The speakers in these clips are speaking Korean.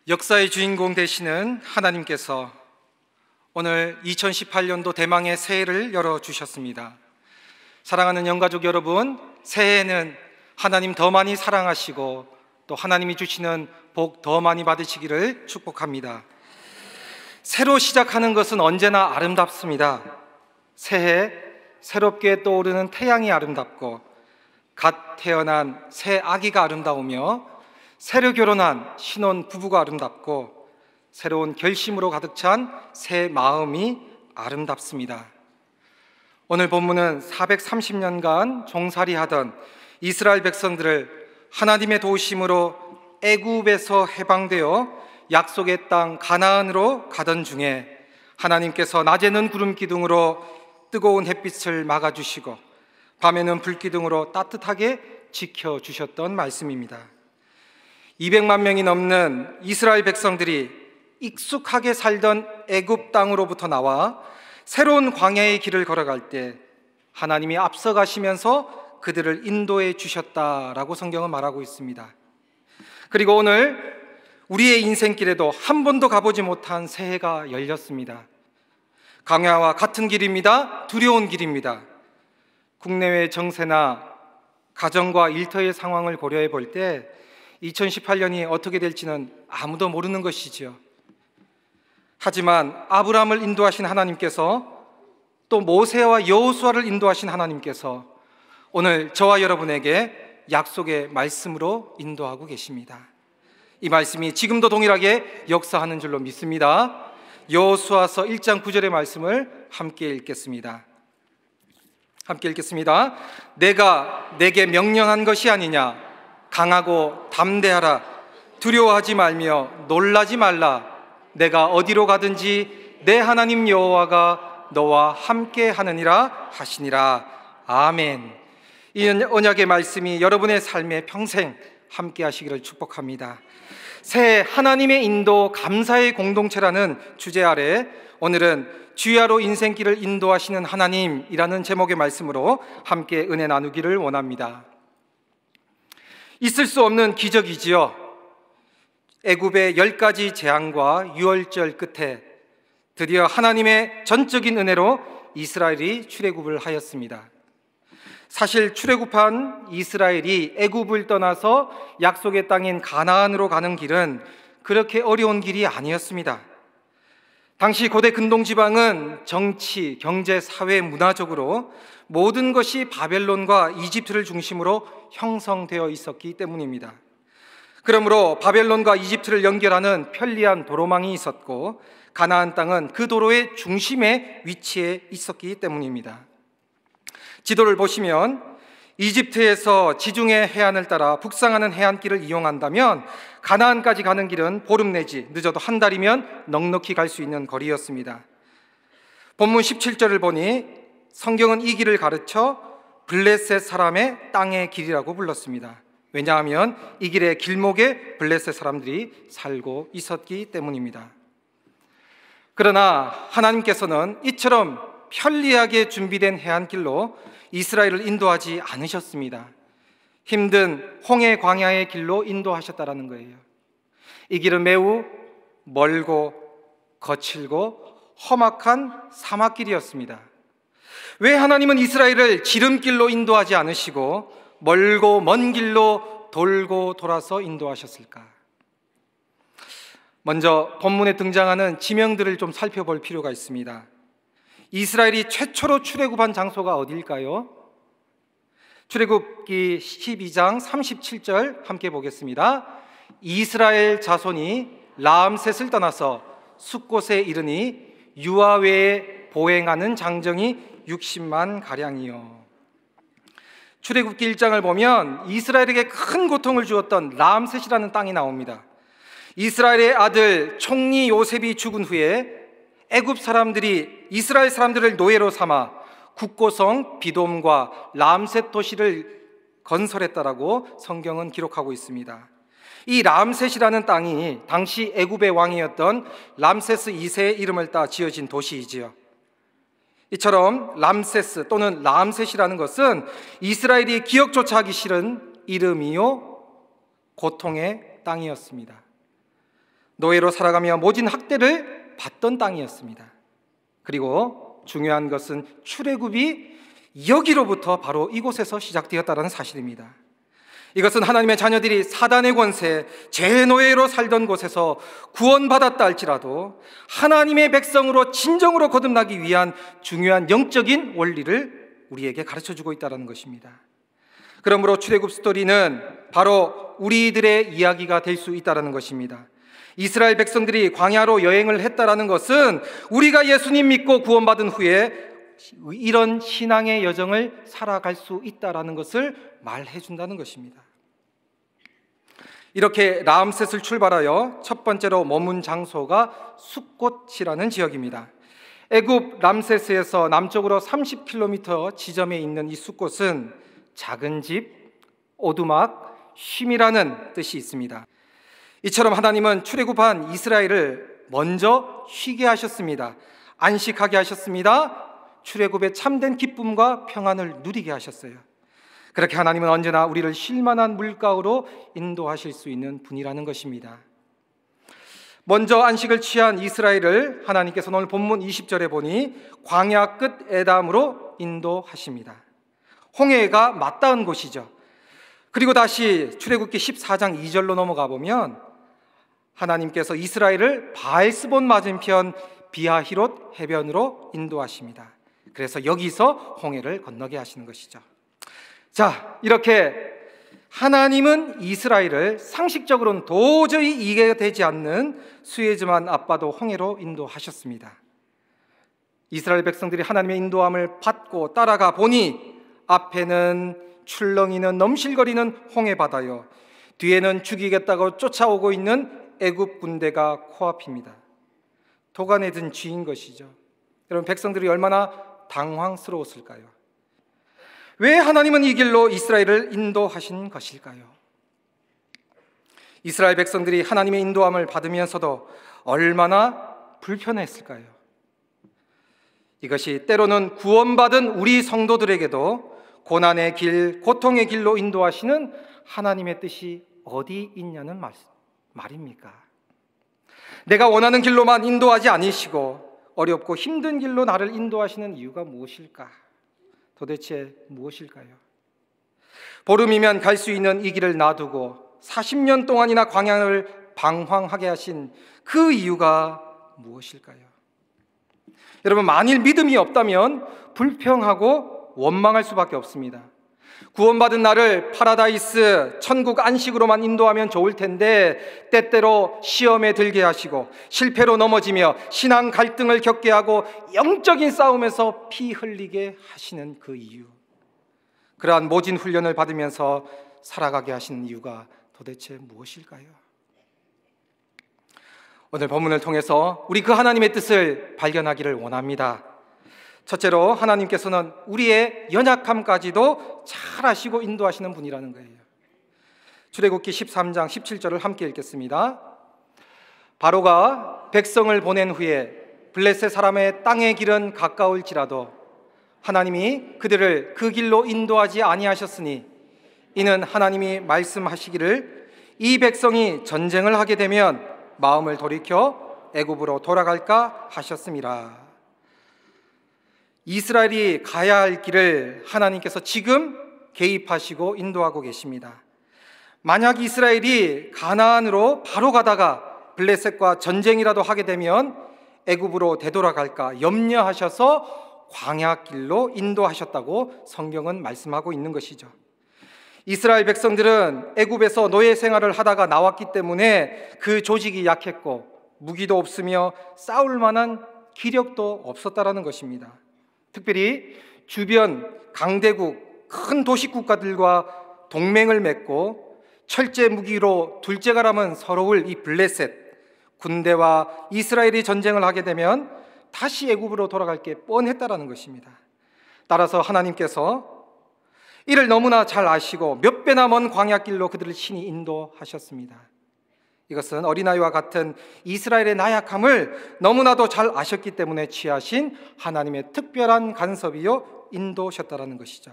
역사의 주인공 되시는 하나님께서 오늘 2018년도 대망의 새해를 열어주셨습니다. 사랑하는 영가족 여러분, 새해에는 하나님 더 많이 사랑하시고 또 하나님이 주시는 복 더 많이 받으시기를 축복합니다. 새로 시작하는 것은 언제나 아름답습니다. 새해 새롭게 떠오르는 태양이 아름답고 갓 태어난 새 아기가 아름다우며 새로 결혼한 신혼 부부가 아름답고 새로운 결심으로 가득 찬 새 마음이 아름답습니다. 오늘 본문은 430년간 종살이하던 이스라엘 백성들을 하나님의 도우심으로 애굽에서 해방되어 약속의 땅 가나안으로 가던 중에 하나님께서 낮에는 구름 기둥으로 뜨거운 햇빛을 막아주시고 밤에는 불 기둥으로 따뜻하게 지켜주셨던 말씀입니다. 200만 명이 넘는 이스라엘 백성들이 익숙하게 살던 애굽 땅으로부터 나와 새로운 광야의 길을 걸어갈 때 하나님이 앞서가시면서 그들을 인도해 주셨다라고 성경은 말하고 있습니다. 그리고 오늘 우리의 인생길에도 한 번도 가보지 못한 새해가 열렸습니다. 광야와 같은 길입니다. 두려운 길입니다. 국내외 정세나 가정과 일터의 상황을 고려해 볼 때 2018년이 어떻게 될지는 아무도 모르는 것이지요. 하지만 아브라함을 인도하신 하나님께서 또 모세와 여호수아를 인도하신 하나님께서 오늘 저와 여러분에게 약속의 말씀으로 인도하고 계십니다. 이 말씀이 지금도 동일하게 역사하는 줄로 믿습니다. 여호수아서 1장 9절의 말씀을 함께 읽겠습니다. 함께 읽겠습니다. 내가 내게 명령한 것이 아니냐? 강하고 담대하라. 두려워하지 말며 놀라지 말라. 내가 어디로 가든지 내 하나님 여호와가 너와 함께 하느니라 하시니라. 아멘. 이 언약의 말씀이 여러분의 삶에 평생 함께 하시기를 축복합니다. 새해 하나님의 인도 감사의 공동체라는 주제 아래 오늘은 주야로 인생길을 인도하시는 하나님이라는 제목의 말씀으로 함께 은혜 나누기를 원합니다. 있을 수 없는 기적이지요. 애굽의 10가지 재앙과 유월절 끝에 드디어 하나님의 전적인 은혜로 이스라엘이 출애굽을 하였습니다. 사실 출애굽한 이스라엘이 애굽을 떠나서 약속의 땅인 가나안으로 가는 길은 그렇게 어려운 길이 아니었습니다. 당시 고대 근동지방은 정치, 경제, 사회, 문화적으로 모든 것이 바벨론과 이집트를 중심으로 형성되어 있었기 때문입니다. 그러므로 바벨론과 이집트를 연결하는 편리한 도로망이 있었고 가나안 땅은 그 도로의 중심에 위치해 있었기 때문입니다. 지도를 보시면 이집트에서 지중해 해안을 따라 북상하는 해안길을 이용한다면 가나안까지 가는 길은 보름 내지 늦어도 한 달이면 넉넉히 갈 수 있는 거리였습니다. 본문 17절을 보니 성경은 이 길을 가르쳐 블레셋 사람의 땅의 길이라고 불렀습니다. 왜냐하면 이 길의 길목에 블레셋 사람들이 살고 있었기 때문입니다. 그러나 하나님께서는 이처럼 편리하게 준비된 해안길로 이스라엘을 인도하지 않으셨습니다. 힘든 홍해 광야의 길로 인도하셨다라는 거예요. 이 길은 매우 멀고 거칠고 험악한 사막길이었습니다. 왜 하나님은 이스라엘을 지름길로 인도하지 않으시고 멀고 먼 길로 돌고 돌아서 인도하셨을까? 먼저 본문에 등장하는 지명들을 좀 살펴볼 필요가 있습니다. 이스라엘이 최초로 출애굽한 장소가 어디일까요? 출애굽기 12장 37절 함께 보겠습니다. 이스라엘 자손이 라암셋을 떠나서 숫곳에 이르니 유아외에 보행하는 장정이 60만 가량이요. 출애굽기 1장을 보면 이스라엘에게 큰 고통을 주었던 라암셋이라는 땅이 나옵니다. 이스라엘의 아들 총리 요셉이 죽은 후에 애굽 사람들이 이스라엘 사람들을 노예로 삼아 국고성 비돔과 람셋 도시를 건설했다라고 성경은 기록하고 있습니다. 이 람셋이라는 땅이 당시 애굽의 왕이었던 람세스 2세의 이름을 따 지어진 도시이지요. 이처럼 람세스 또는 람셋이라는 것은 이스라엘이 기억조차 하기 싫은 이름이요 고통의 땅이었습니다. 노예로 살아가며 모진 학대를 받던 땅이었습니다. 그리고 중요한 것은 출애굽이 여기로부터 바로 이곳에서 시작되었다는 사실입니다. 이것은 하나님의 자녀들이 사단의 권세, 제노예로 살던 곳에서 구원받았다 할지라도 하나님의 백성으로 진정으로 거듭나기 위한 중요한 영적인 원리를 우리에게 가르쳐주고 있다는 것입니다. 그러므로 출애굽 스토리는 바로 우리들의 이야기가 될 수 있다는 것입니다. 이스라엘 백성들이 광야로 여행을 했다는 것은 우리가 예수님 믿고 구원받은 후에 이런 신앙의 여정을 살아갈 수 있다는 것을 말해 준다는 것입니다. 이렇게 라암셋을 출발하여 첫 번째로 머문 장소가 숫곳이라는 지역입니다. 애굽 람세스에서 남쪽으로 30km 지점에 있는 이 숫곳은 작은 집, 오두막, 쉼이라는 뜻이 있습니다. 이처럼 하나님은 출애굽한 이스라엘을 먼저 쉬게 하셨습니다. 안식하게 하셨습니다. 출애굽의 참된 기쁨과 평안을 누리게 하셨어요. 그렇게 하나님은 언제나 우리를 쉴만한 물가로 인도하실 수 있는 분이라는 것입니다. 먼저 안식을 취한 이스라엘을 하나님께서 오늘 본문 20절에 보니 광야 끝 에담으로 인도하십니다. 홍해가 맞닿은 곳이죠. 그리고 다시 출애굽기 14장 2절로 넘어가 보면 하나님께서 이스라엘을 바알스본 맞은편 비하히롯 해변으로 인도하십니다. 그래서 여기서 홍해를 건너게 하시는 것이죠. 자, 이렇게 하나님은 이스라엘을 상식적으로는 도저히 이해가 되지 않는 수에즈만 앞바다 홍해로 인도하셨습니다. 이스라엘 백성들이 하나님의 인도함을 받고 따라가 보니 앞에는 출렁이는 넘실거리는 홍해 바다요, 뒤에는 죽이겠다고 쫓아오고 있는 애굽 군대가 코앞입니다. 도간에 든 쥐인 것이죠. 여러분, 백성들이 얼마나 당황스러웠을까요? 왜 하나님은 이 길로 이스라엘을 인도하신 것일까요? 이스라엘 백성들이 하나님의 인도함을 받으면서도 얼마나 불편했을까요? 이것이 때로는 구원받은 우리 성도들에게도 고난의 길, 고통의 길로 인도하시는 하나님의 뜻이 어디 있냐는 말입니까? 내가 원하는 길로만 인도하지 않으시고 어렵고 힘든 길로 나를 인도하시는 이유가 무엇일까? 도대체 무엇일까요? 보름이면 갈 수 있는 이 길을 놔두고 40년 동안이나 광야를 방황하게 하신 그 이유가 무엇일까요? 여러분, 만일 믿음이 없다면 불평하고 원망할 수밖에 없습니다. 구원받은 나를 파라다이스, 천국 안식으로만 인도하면 좋을 텐데 때때로 시험에 들게 하시고 실패로 넘어지며 신앙 갈등을 겪게 하고 영적인 싸움에서 피 흘리게 하시는 그 이유, 그러한 모진 훈련을 받으면서 살아가게 하시는 이유가 도대체 무엇일까요? 오늘 본문을 통해서 우리 그 하나님의 뜻을 발견하기를 원합니다. 첫째로 하나님께서는 우리의 연약함까지도 잘 아시고 인도하시는 분이라는 거예요. 출애굽기 13장 17절을 함께 읽겠습니다. 바로가 백성을 보낸 후에 블레셋 사람의 땅의 길은 가까울지라도 하나님이 그들을 그 길로 인도하지 아니하셨으니 이는 하나님이 말씀하시기를 이 백성이 전쟁을 하게 되면 마음을 돌이켜 애굽으로 돌아갈까 하셨음이라. 이스라엘이 가야 할 길을 하나님께서 지금 개입하시고 인도하고 계십니다. 만약 이스라엘이 가나안으로 바로 가다가 블레셋과 전쟁이라도 하게 되면 애굽으로 되돌아갈까 염려하셔서 광야길로 인도하셨다고 성경은 말씀하고 있는 것이죠. 이스라엘 백성들은 애굽에서 노예 생활을 하다가 나왔기 때문에 그 조직이 약했고 무기도 없으며 싸울 만한 기력도 없었다라는 것입니다. 특별히 주변 강대국, 큰 도시 국가들과 동맹을 맺고 철제 무기로 둘째가라면 서러울 이 블레셋 군대와 이스라엘이 전쟁을 하게 되면 다시 애굽으로 돌아갈 게 뻔했다라는 것입니다. 따라서 하나님께서 이를 너무나 잘 아시고 몇 배나 먼 광야길로 그들을 친히 인도하셨습니다. 이것은 어린아이와 같은 이스라엘의 나약함을 너무나도 잘 아셨기 때문에 취하신 하나님의 특별한 간섭이요 인도셨다라는 것이죠.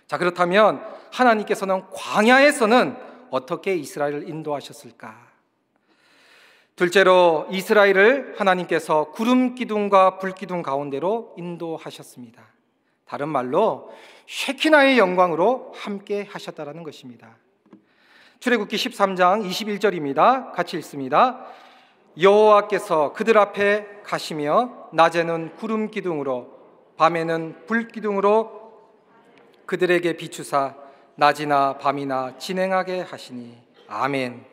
자, 그렇다면 하나님께서는 광야에서는 어떻게 이스라엘을 인도하셨을까? 둘째로 이스라엘을 하나님께서 구름 기둥과 불 기둥 가운데로 인도하셨습니다. 다른 말로 쉐키나의 영광으로 함께 하셨다라는 것입니다. 출애굽기 13장 21절입니다. 같이 읽습니다. 여호와께서 그들 앞에 가시며 낮에는 구름 기둥으로 밤에는 불 기둥으로 그들에게 비추사 낮이나 밤이나 진행하게 하시니 아멘.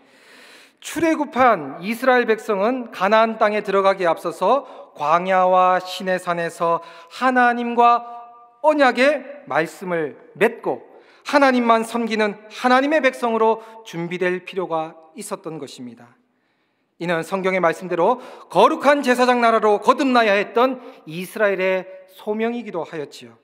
출애굽한 이스라엘 백성은 가나안 땅에 들어가기에 앞서서 광야와 시내산에서 하나님과 언약의 말씀을 맺고 하나님만 섬기는 하나님의 백성으로 준비될 필요가 있었던 것입니다. 이는 성경의 말씀대로 거룩한 제사장 나라로 거듭나야 했던 이스라엘의 소명이기도 하였지요.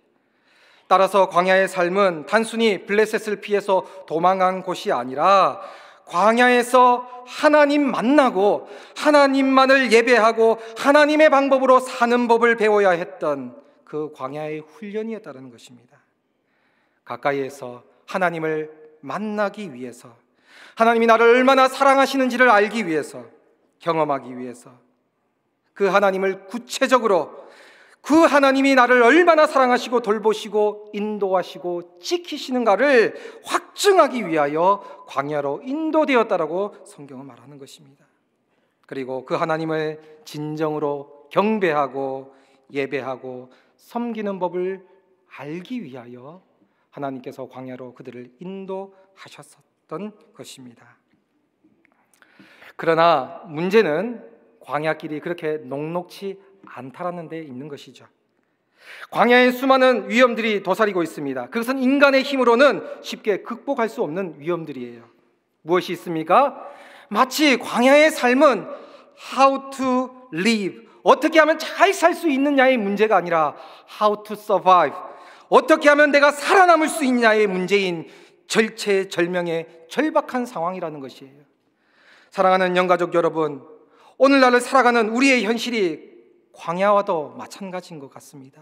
따라서 광야의 삶은 단순히 블레셋을 피해서 도망간 곳이 아니라 광야에서 하나님 만나고 하나님만을 예배하고 하나님의 방법으로 사는 법을 배워야 했던 그 광야의 훈련이었다는 것입니다. 가까이에서 하나님을 만나기 위해서, 하나님이 나를 얼마나 사랑하시는지를 알기 위해서, 경험하기 위해서, 그 하나님을 구체적으로, 그 하나님이 나를 얼마나 사랑하시고 돌보시고 인도하시고 지키시는가를 확증하기 위하여 광야로 인도되었다라고 성경은 말하는 것입니다. 그리고 그 하나님을 진정으로 경배하고 예배하고 섬기는 법을 알기 위하여 하나님께서 광야로 그들을 인도하셨던 것입니다. 그러나 문제는 광야길이 그렇게 녹록지 않다라는 데 있는 것이죠. 광야에 수많은 위험들이 도사리고 있습니다. 그것은 인간의 힘으로는 쉽게 극복할 수 없는 위험들이에요. 무엇이 있습니까? 마치 광야의 삶은 how to live, 어떻게 하면 잘 살 수 있느냐의 문제가 아니라 how to survive, 어떻게 하면 내가 살아남을 수 있냐의 문제인 절체절명의 절박한 상황이라는 것이에요. 사랑하는 영가족 여러분, 오늘날을 살아가는 우리의 현실이 광야와도 마찬가지인 것 같습니다.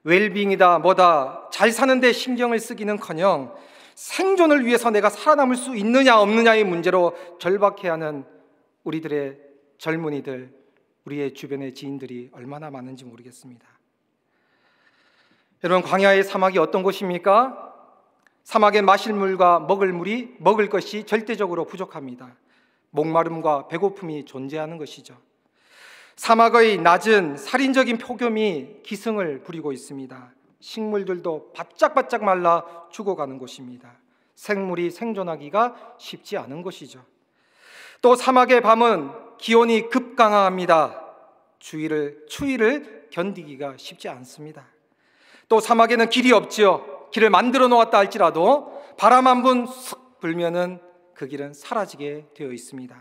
웰빙이다 뭐다 잘 사는데 신경을 쓰기는커녕 생존을 위해서 내가 살아남을 수 있느냐 없느냐의 문제로 절박해하는 우리들의 젊은이들, 우리의 주변의 지인들이 얼마나 많은지 모르겠습니다. 여러분, 광야의 사막이 어떤 곳입니까? 사막에 마실 물과 먹을 것이 절대적으로 부족합니다. 목마름과 배고픔이 존재하는 것이죠. 사막의 낮은 살인적인 폭염이 기승을 부리고 있습니다. 식물들도 바짝바짝 말라 죽어가는 곳입니다. 생물이 생존하기가 쉽지 않은 곳이죠. 또 사막의 밤은 기온이 급강하합니다. 추위를 견디기가 쉽지 않습니다. 또 사막에는 길이 없지요. 길을 만들어 놓았다 할지라도 바람 한 번 쓱 불면은 그 길은 사라지게 되어 있습니다.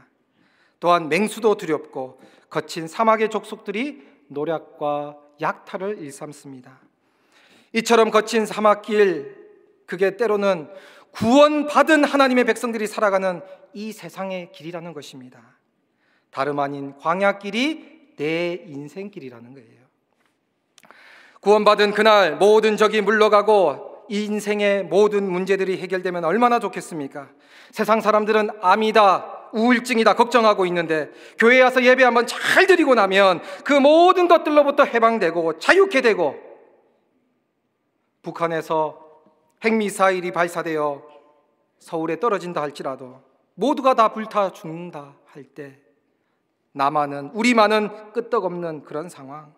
또한 맹수도 두렵고 거친 사막의 족속들이 노략과 약탈을 일삼습니다. 이처럼 거친 사막길, 그게 때로는 구원받은 하나님의 백성들이 살아가는 이 세상의 길이라는 것입니다. 다름 아닌 광야길이 내 인생길이라는 거예요. 구원받은 그날 모든 적이 물러가고 이 인생의 모든 문제들이 해결되면 얼마나 좋겠습니까? 세상 사람들은 암이다, 우울증이다 걱정하고 있는데 교회에 와서 예배 한번 잘 드리고 나면 그 모든 것들로부터 해방되고 자유케 되고, 북한에서 핵미사일이 발사되어 서울에 떨어진다 할지라도 모두가 다 불타 죽는다 할 때 우리만은 끄떡없는 그런 상황,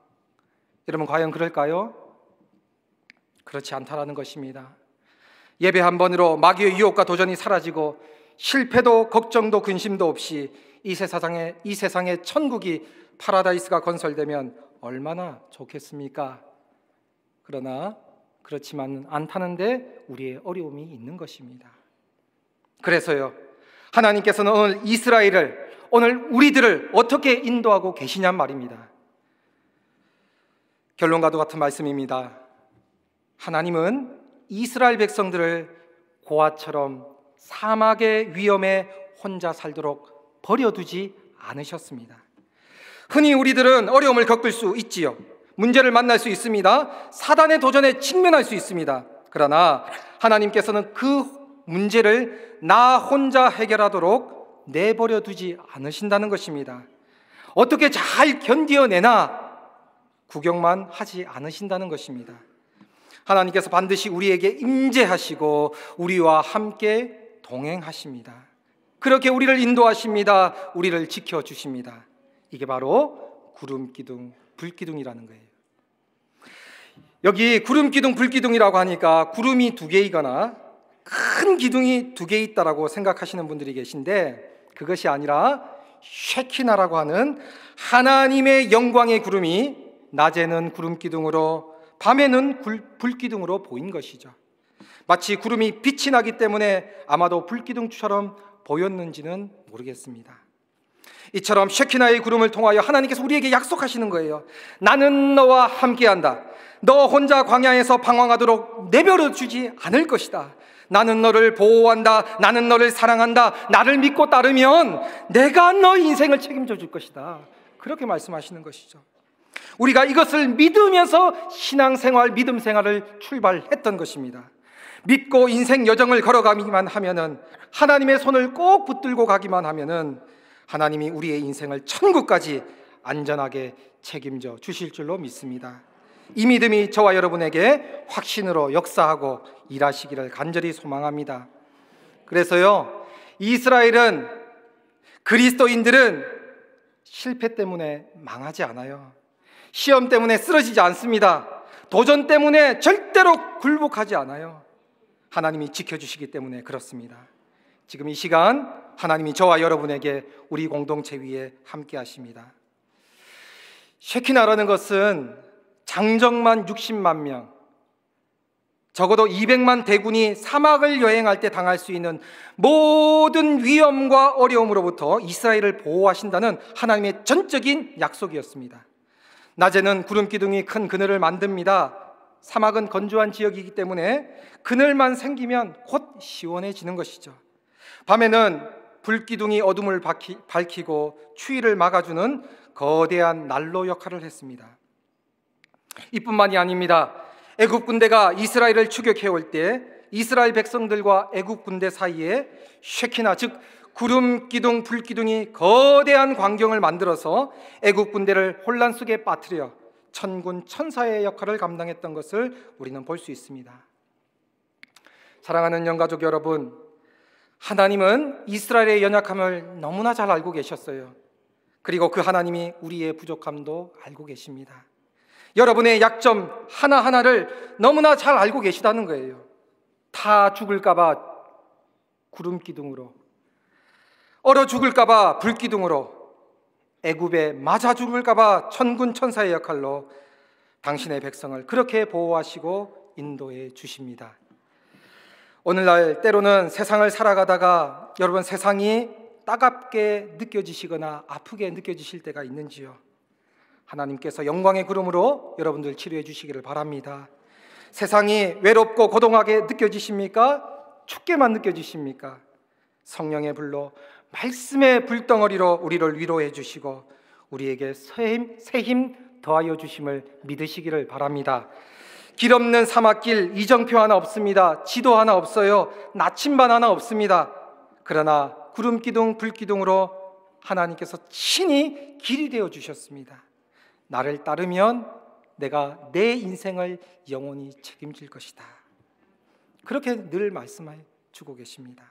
여러분 과연 그럴까요? 그렇지 않다라는 것입니다. 예배 한 번으로 마귀의 유혹과 도전이 사라지고 실패도 걱정도 근심도 없이 이 세상의 천국이, 파라다이스가 건설되면 얼마나 좋겠습니까? 그러나 그렇지만 않다는데 우리의 어려움이 있는 것입니다. 그래서요, 하나님께서는 오늘 이스라엘을, 오늘 우리들을 어떻게 인도하고 계시냔 말입니다. 결론과도 같은 말씀입니다. 하나님은 이스라엘 백성들을 고아처럼 사막의 위험에 혼자 살도록 버려두지 않으셨습니다. 흔히 우리들은 어려움을 겪을 수 있지요. 문제를 만날 수 있습니다. 사단의 도전에 직면할 수 있습니다. 그러나 하나님께서는 그 문제를 나 혼자 해결하도록 내버려 두지 않으신다는 것입니다. 어떻게 잘 견뎌내나 구경만 하지 않으신다는 것입니다. 하나님께서 반드시 우리에게 임재하시고 우리와 함께 동행하십니다. 그렇게 우리를 인도하십니다. 우리를 지켜주십니다. 이게 바로 구름기둥, 불기둥이라는 거예요. 여기 구름기둥, 불기둥이라고 하니까 구름이 2개이거나 큰 기둥이 2개 있다라고 생각하시는 분들이 계신데, 그것이 아니라 쉐키나라고 하는 하나님의 영광의 구름이 낮에는 구름기둥으로 밤에는 불기둥으로 보인 것이죠. 마치 구름이 빛이 나기 때문에 아마도 불기둥처럼 보였는지는 모르겠습니다. 이처럼 쉐키나의 구름을 통하여 하나님께서 우리에게 약속하시는 거예요. 나는 너와 함께한다. 너 혼자 광야에서 방황하도록 내버려 주지 않을 것이다. 나는 너를 보호한다. 나는 너를 사랑한다. 나를 믿고 따르면 내가 너 인생을 책임져 줄 것이다. 그렇게 말씀하시는 것이죠. 우리가 이것을 믿으면서 신앙생활, 믿음 생활을 출발했던 것입니다. 믿고 인생 여정을 걸어가기만 하면은, 하나님의 손을 꼭 붙들고 가기만 하면은 하나님이 우리의 인생을 천국까지 안전하게 책임져 주실 줄로 믿습니다. 이 믿음이 저와 여러분에게 확신으로 역사하고 일하시기를 간절히 소망합니다. 그래서요, 이스라엘은, 그리스도인들은 실패 때문에 망하지 않아요. 시험 때문에 쓰러지지 않습니다. 도전 때문에 절대로 굴복하지 않아요. 하나님이 지켜주시기 때문에 그렇습니다. 지금 이 시간 하나님이 저와 여러분에게 우리 공동체 위에 함께 하십니다. 쉐키나라는 것은 장정만 60만 명, 적어도 200만 대군이 사막을 여행할 때 당할 수 있는 모든 위험과 어려움으로부터 이스라엘을 보호하신다는 하나님의 전적인 약속이었습니다. 낮에는 구름기둥이 큰 그늘을 만듭니다. 사막은 건조한 지역이기 때문에 그늘만 생기면 곧 시원해지는 것이죠. 밤에는 불기둥이 어둠을 밝히고 추위를 막아주는 거대한 난로 역할을 했습니다. 이뿐만이 아닙니다. 애굽 군대가 이스라엘을 추격해올 때 이스라엘 백성들과 애굽 군대 사이에 쉐키나, 즉 구름기둥, 불기둥이 거대한 광경을 만들어서 애굽 군대를 혼란 속에 빠뜨려 천군 천사의 역할을 감당했던 것을 우리는 볼 수 있습니다. 사랑하는 영가족 여러분, 하나님은 이스라엘의 연약함을 너무나 잘 알고 계셨어요. 그리고 그 하나님이 우리의 부족함도 알고 계십니다. 여러분의 약점 하나하나를 너무나 잘 알고 계시다는 거예요. 타 죽을까 봐 구름기둥으로, 얼어 죽을까 봐 불기둥으로, 애굽에 맞아 죽을까 봐 천군 천사의 역할로 당신의 백성을 그렇게 보호하시고 인도해 주십니다. 오늘날 때로는 세상을 살아가다가 여러분, 세상이 따갑게 느껴지시거나 아프게 느껴지실 때가 있는지요? 하나님께서 영광의 구름으로 여러분들 치료해 주시기를 바랍니다. 세상이 외롭고 고동하게 느껴지십니까? 춥게만 느껴지십니까? 성령의 불로, 말씀의 불덩어리로 우리를 위로해 주시고 우리에게 새 힘 더하여 주심을 믿으시기를 바랍니다. 길 없는 사막길, 이정표 하나 없습니다. 지도 하나 없어요. 나침반 하나 없습니다. 그러나 구름기둥, 불기둥으로 하나님께서 친히 길이 되어 주셨습니다. 나를 따르면 내가 내 인생을 영원히 책임질 것이다. 그렇게 늘 말씀해 주고 계십니다.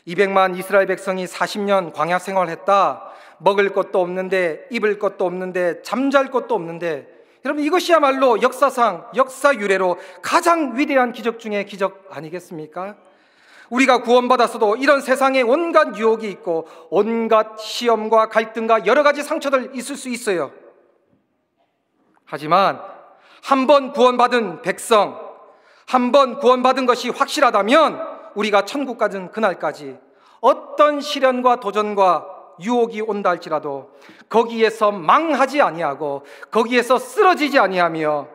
200만 이스라엘 백성이 40년 광야 생활했다. 먹을 것도 없는데, 입을 것도 없는데, 잠잘 것도 없는데, 여러분, 이것이야말로 역사상, 역사 유래로 가장 위대한 기적 중에 기적 아니겠습니까? 우리가 구원받았어도 이런 세상에 온갖 유혹이 있고 온갖 시험과 갈등과 여러 가지 상처들 있을 수 있어요. 하지만 한 번 구원받은 백성, 한 번 구원받은 것이 확실하다면 우리가 천국 가는 그날까지 어떤 시련과 도전과 유혹이 온다 할지라도 거기에서 망하지 아니하고, 거기에서 쓰러지지 아니하며,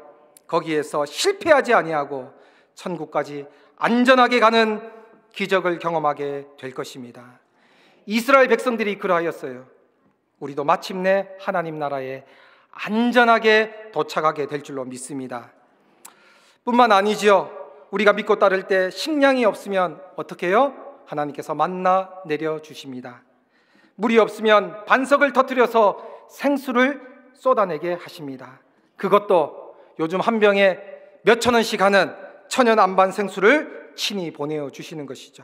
거기에서 실패하지 아니하고 천국까지 안전하게 가는 기적을 경험하게 될 것입니다. 이스라엘 백성들이 그러하였어요. 우리도 마침내 하나님 나라에 안전하게 도착하게 될 줄로 믿습니다. 뿐만 아니죠. 우리가 믿고 따를 때 식량이 없으면 어떻게 해요? 하나님께서 만나 내려주십니다. 물이 없으면 반석을 터뜨려서 생수를 쏟아내게 하십니다. 그것도 요즘 한 병에 몇천 원씩 하는 천연 안반 생수를 친히 보내어 주시는 것이죠.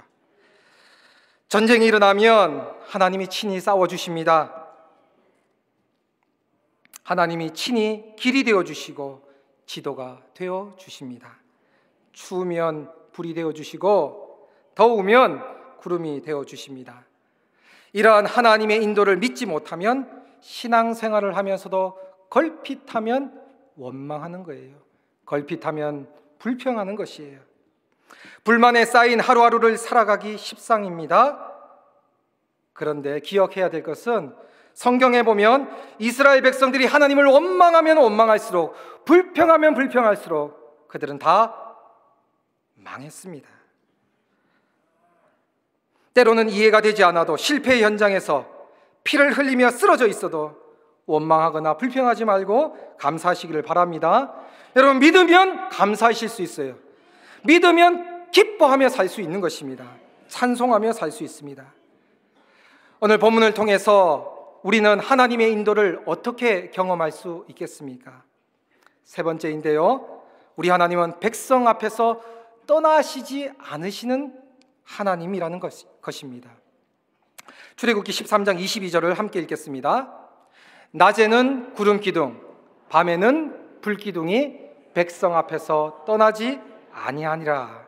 전쟁이 일어나면 하나님이 친히 싸워주십니다. 하나님이 친히 길이 되어주시고 지도가 되어주십니다. 추우면 불이 되어주시고 더우면 구름이 되어주십니다. 이러한 하나님의 인도를 믿지 못하면 신앙생활을 하면서도 걸핏하면 원망하는 거예요. 걸핏하면 불평하는 것이에요. 불만에 쌓인 하루하루를 살아가기 십상입니다. 그런데 기억해야 될 것은 성경에 보면 이스라엘 백성들이 하나님을 원망하면 원망할수록, 불평하면 불평할수록 그들은 다 망했습니다. 때로는 이해가 되지 않아도 실패의 현장에서 피를 흘리며 쓰러져 있어도 원망하거나 불평하지 말고 감사하시기를 바랍니다. 여러분, 믿으면 감사하실 수 있어요. 믿으면 기뻐하며 살 수 있는 것입니다. 찬송하며 살 수 있습니다. 오늘 본문을 통해서 우리는 하나님의 인도를 어떻게 경험할 수 있겠습니까? 세 번째인데요, 우리 하나님은 백성 앞에서 떠나시지 않으시는 하나님이라는 것입니다. 출애굽기 13장 22절을 함께 읽겠습니다. 낮에는 구름 기둥, 밤에는 불 기둥이 백성 앞에서 떠나지 아니하니라.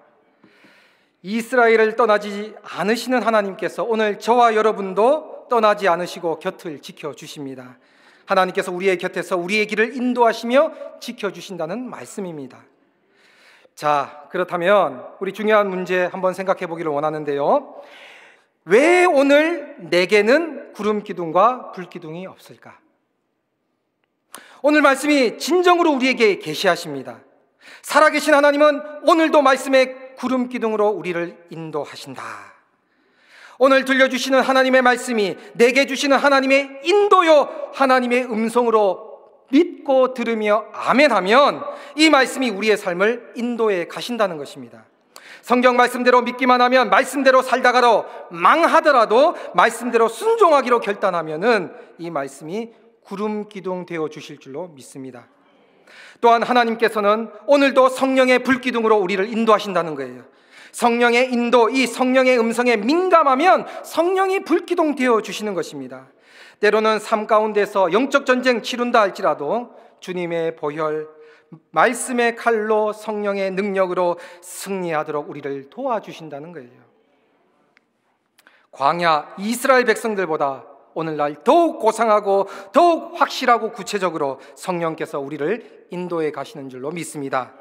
이스라엘을 떠나지 않으시는 하나님께서 오늘 저와 여러분도 떠나지 않으시고 곁을 지켜주십니다. 하나님께서 우리의 곁에서 우리의 길을 인도하시며 지켜주신다는 말씀입니다. 자, 그렇다면 우리 중요한 문제 한번 생각해 보기를 원하는데요, 왜 오늘 내게는 구름 기둥과 불 기둥이 없을까? 오늘 말씀이 진정으로 우리에게 계시하십니다. 살아계신 하나님은 오늘도 말씀의 구름 기둥으로 우리를 인도하신다. 오늘 들려주시는 하나님의 말씀이 내게 주시는 하나님의 인도요, 하나님의 음성으로 믿고 들으며 아멘하면 이 말씀이 우리의 삶을 인도해 가신다는 것입니다. 성경 말씀대로 믿기만 하면, 말씀대로 살다가도 망하더라도 말씀대로 순종하기로 결단하면은 이 말씀이 구름 기둥 되어 주실 줄로 믿습니다. 또한 하나님께서는 오늘도 성령의 불기둥으로 우리를 인도하신다는 거예요. 성령의 인도, 이 성령의 음성에 민감하면 성령이 불기둥 되어 주시는 것입니다. 때로는 삶 가운데서 영적 전쟁 치룬다 할지라도 주님의 보혈, 말씀의 칼로 성령의 능력으로 승리하도록 우리를 도와주신다는 거예요. 광야 이스라엘 백성들보다 오늘날 더욱 고상하고 더욱 확실하고 구체적으로 성령께서 우리를 인도해 가시는 줄로 믿습니다.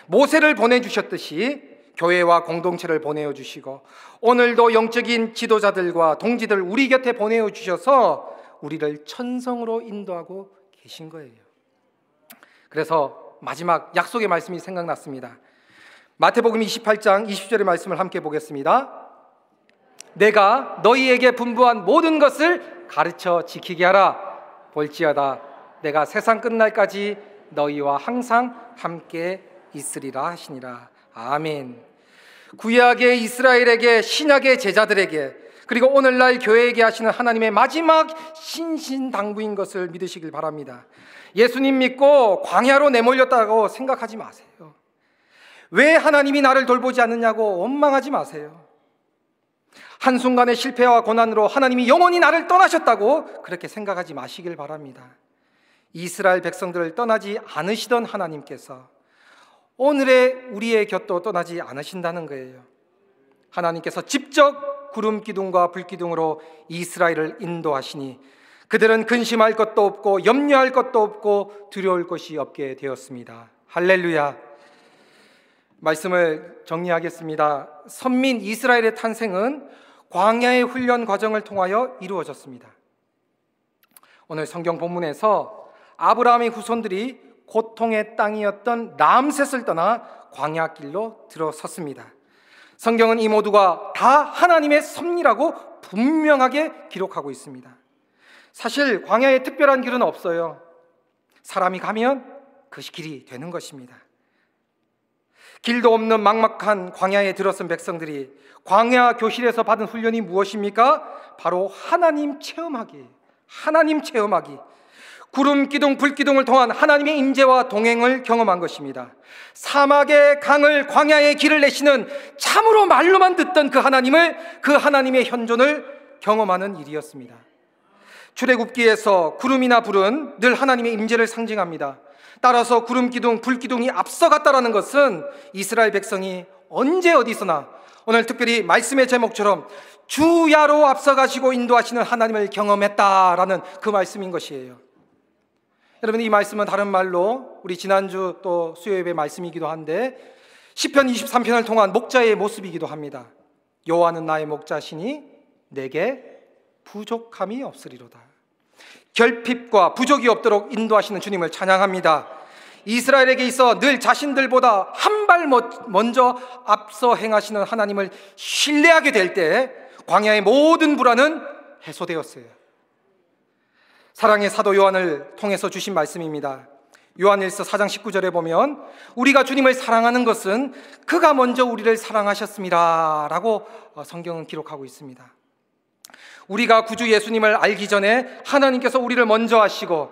모세를 보내주셨듯이 교회와 공동체를 보내어 주시고 오늘도 영적인 지도자들과 동지들 우리 곁에 보내어 주셔서 우리를 천성으로 인도하고 계신 거예요. 그래서 마지막 약속의 말씀이 생각났습니다. 마태복음 28장 20절의 말씀을 함께 보겠습니다. 내가 너희에게 분부한 모든 것을 가르쳐 지키게 하라. 볼지어다 내가 세상 끝날까지 너희와 항상 함께 있으리라 하시니라. 아멘. 구약의 이스라엘에게, 신약의 제자들에게, 그리고 오늘날 교회에게 하시는 하나님의 마지막 신신당부인 것을 믿으시길 바랍니다. 예수님 믿고 광야로 내몰렸다고 생각하지 마세요. 왜 하나님이 나를 돌보지 않느냐고 원망하지 마세요. 한순간의 실패와 고난으로 하나님이 영원히 나를 떠나셨다고 그렇게 생각하지 마시길 바랍니다. 이스라엘 백성들을 떠나지 않으시던 하나님께서 오늘의 우리의 곁도 떠나지 않으신다는 거예요. 하나님께서 직접 구름 기둥과 불 기둥으로 이스라엘을 인도하시니 그들은 근심할 것도 없고 염려할 것도 없고 두려울 것이 없게 되었습니다. 할렐루야. 말씀을 정리하겠습니다. 선민 이스라엘의 탄생은 광야의 훈련 과정을 통하여 이루어졌습니다. 오늘 성경 본문에서 아브라함의 후손들이 고통의 땅이었던 람셋을 떠나 광야길로 들어섰습니다. 성경은 이 모두가 다 하나님의 섭리라고 분명하게 기록하고 있습니다. 사실 광야에 특별한 길은 없어요. 사람이 가면 그것이 길이 되는 것입니다. 길도 없는 막막한 광야에 들어선 백성들이 광야 교실에서 받은 훈련이 무엇입니까? 바로 하나님 체험하기. 하나님 체험하기. 구름 기둥, 불 기둥을 통한 하나님의 임재와 동행을 경험한 것입니다. 사막의 강을, 광야의 길을 내시는, 참으로 말로만 듣던 그 하나님의 현존을 경험하는 일이었습니다. 출애굽기에서 구름이나 불은 늘 하나님의 임재를 상징합니다. 따라서 구름 기둥, 불 기둥이 앞서갔다라는 것은 이스라엘 백성이 언제 어디서나, 오늘 특별히 말씀의 제목처럼 주야로 앞서가시고 인도하시는 하나님을 경험했다라는 그 말씀인 것이에요. 여러분, 이 말씀은 다른 말로 우리 지난주 또 수요예배 말씀이기도 한데 시편 23편을 통한 목자의 모습이기도 합니다. 여호와는 나의 목자시니 내게 부족함이 없으리로다. 결핍과 부족이 없도록 인도하시는 주님을 찬양합니다. 이스라엘에게 있어 늘 자신들보다 한 발 먼저 앞서 행하시는 하나님을 신뢰하게 될 때 광야의 모든 불안은 해소되었어요. 사랑의 사도 요한을 통해서 주신 말씀입니다. 요한일서 4장 19절에 보면 우리가 주님을 사랑하는 것은 그가 먼저 우리를 사랑하셨습니다 라고 성경은 기록하고 있습니다. 우리가 구주 예수님을 알기 전에 하나님께서 우리를 먼저 하시고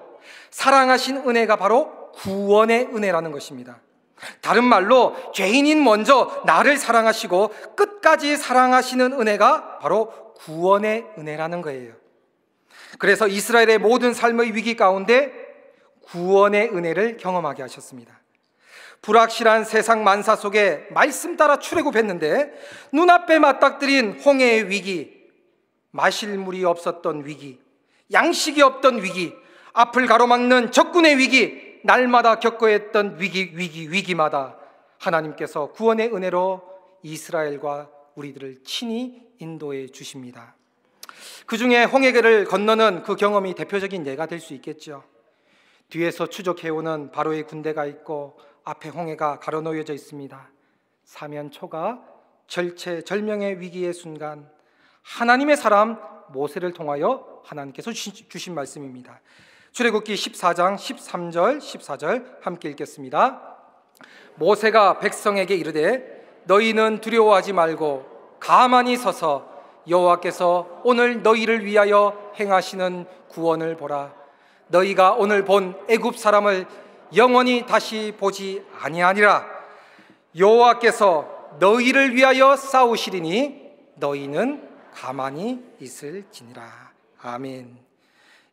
사랑하신 은혜가 바로 구원의 은혜라는 것입니다. 다른 말로 죄인인 먼저 나를 사랑하시고 끝까지 사랑하시는 은혜가 바로 구원의 은혜라는 거예요. 그래서 이스라엘의 모든 삶의 위기 가운데 구원의 은혜를 경험하게 하셨습니다. 불확실한 세상 만사 속에 말씀 따라 출애굽했는데 눈앞에 맞닥뜨린 홍해의 위기, 마실 물이 없었던 위기, 양식이 없던 위기, 앞을 가로막는 적군의 위기, 날마다 겪어야 했던 위기마다 하나님께서 구원의 은혜로 이스라엘과 우리들을 친히 인도해 주십니다. 그 중에 홍해를 건너는 그 경험이 대표적인 예가 될 수 있겠죠. 뒤에서 추적해오는 바로의 군대가 있고 앞에 홍해가 가로놓여져 있습니다. 사면초가 절체절명의 위기의 순간 하나님의 사람 모세를 통하여 하나님께서 주신 말씀입니다. 출애굽기 14장 13절 14절 함께 읽겠습니다. 모세가 백성에게 이르되 너희는 두려워하지 말고 가만히 서서 여호와께서 오늘 너희를 위하여 행하시는 구원을 보라. 너희가 오늘 본 애굽 사람을 영원히 다시 보지 아니하니라. 여호와께서 너희를 위하여 싸우시리니 너희는 가만히 있을지니라. 아멘.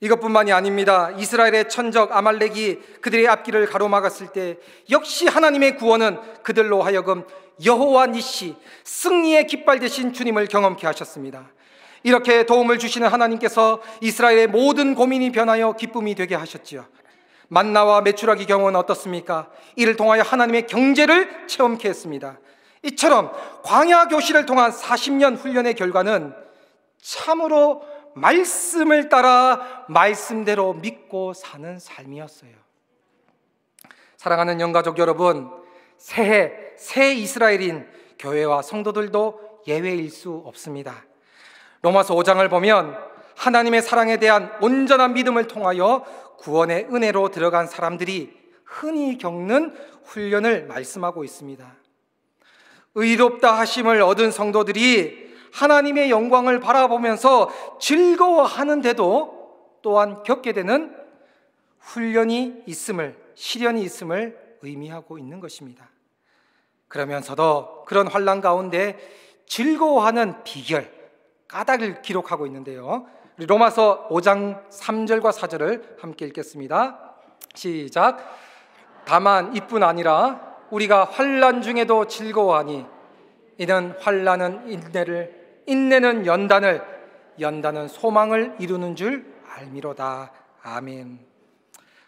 이것뿐만이 아닙니다. 이스라엘의 천적 아말렉이 그들의 앞길을 가로막았을 때 역시 하나님의 구원은 그들로 하여금 여호와 니시, 승리의 깃발 되신 주님을 경험케 하셨습니다. 이렇게 도움을 주시는 하나님께서 이스라엘의 모든 고민이 변하여 기쁨이 되게 하셨지요. 만나와 메추라기 경우는 어떻습니까? 이를 통하여 하나님의 경제를 체험케 했습니다. 이처럼 광야 교실을 통한 40년 훈련의 결과는 참으로 말씀을 따라 말씀대로 믿고 사는 삶이었어요. 사랑하는 영가족 여러분, 새해 새 이스라엘인 교회와 성도들도 예외일 수 없습니다. 로마서 5장을 보면 하나님의 사랑에 대한 온전한 믿음을 통하여 구원의 은혜로 들어간 사람들이 흔히 겪는 훈련을 말씀하고 있습니다. 의롭다 하심을 얻은 성도들이 하나님의 영광을 바라보면서 즐거워하는데도 또한 겪게 되는 훈련이 있음을, 시련이 있음을 의미하고 있는 것입니다. 그러면서도 그런 환난 가운데 즐거워하는 비결, 까닭을 기록하고 있는데요. 우리 로마서 5장 3절과 4절을 함께 읽겠습니다. 시작. 다만 이뿐 아니라 우리가 환난 중에도 즐거워하니 이는 환난은 인내를, 인내는 연단을, 연단은 소망을 이루는 줄 알미로다. 아멘.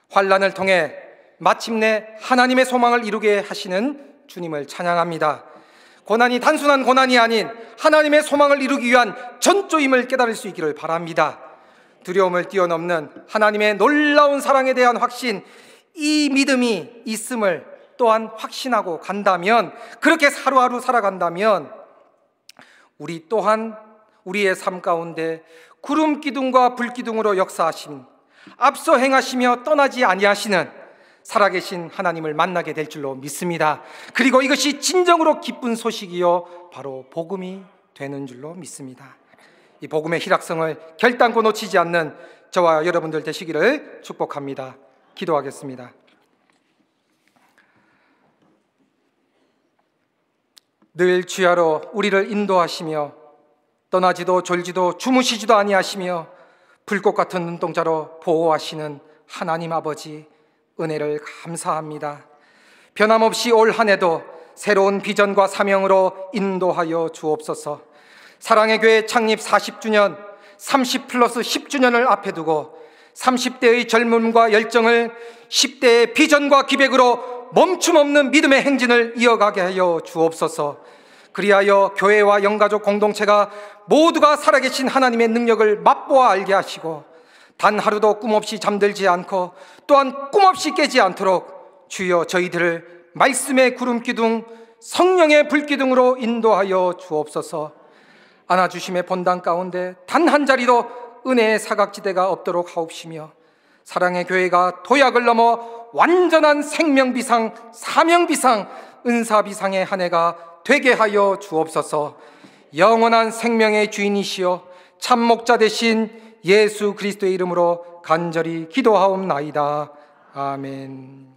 환난을 통해 마침내 하나님의 소망을 이루게 하시는 주님을 찬양합니다. 고난이 단순한 고난이 아닌 하나님의 소망을 이루기 위한 전조임을 깨달을 수 있기를 바랍니다. 두려움을 뛰어넘는 하나님의 놀라운 사랑에 대한 확신, 이 믿음이 있음을 또한 확신하고 간다면, 그렇게 하루하루 살아간다면 우리 또한 우리의 삶 가운데 구름 기둥과 불 기둥으로 역사하신, 앞서 행하시며 떠나지 아니하시는 살아계신 하나님을 만나게 될 줄로 믿습니다. 그리고 이것이 진정으로 기쁜 소식이요 바로 복음이 되는 줄로 믿습니다. 이 복음의 희락성을 결단코 놓치지 않는 저와 여러분들 되시기를 축복합니다. 기도하겠습니다. 늘 주야로 우리를 인도하시며 떠나지도 졸지도 주무시지도 아니하시며 불꽃 같은 눈동자로 보호하시는 하나님 아버지, 은혜를 감사합니다. 변함없이 올 한 해도 새로운 비전과 사명으로 인도하여 주옵소서. 사랑의 교회 창립 40주년, 30 플러스 10주년을 앞에 두고 30대의 젊음과 열정을 10대의 비전과 기백으로 멈춤 없는 믿음의 행진을 이어가게 하여 주옵소서. 그리하여 교회와 영가족 공동체가 모두가 살아계신 하나님의 능력을 맛보아 알게 하시고 단 하루도 꿈없이 잠들지 않고 또한 꿈없이 깨지 않도록 주여 저희들을 말씀의 구름기둥, 성령의 불기둥으로 인도하여 주옵소서. 안아주심의 본당 가운데 단 한 자리도 은혜의 사각지대가 없도록 하옵시며 사랑의 교회가 도약을 넘어 완전한 생명비상, 사명비상, 은사비상의 한 해가 되게 하여 주옵소서. 영원한 생명의 주인이시여 참목자 되신 예수 그리스도의 이름으로 간절히 기도하옵나이다. 아멘.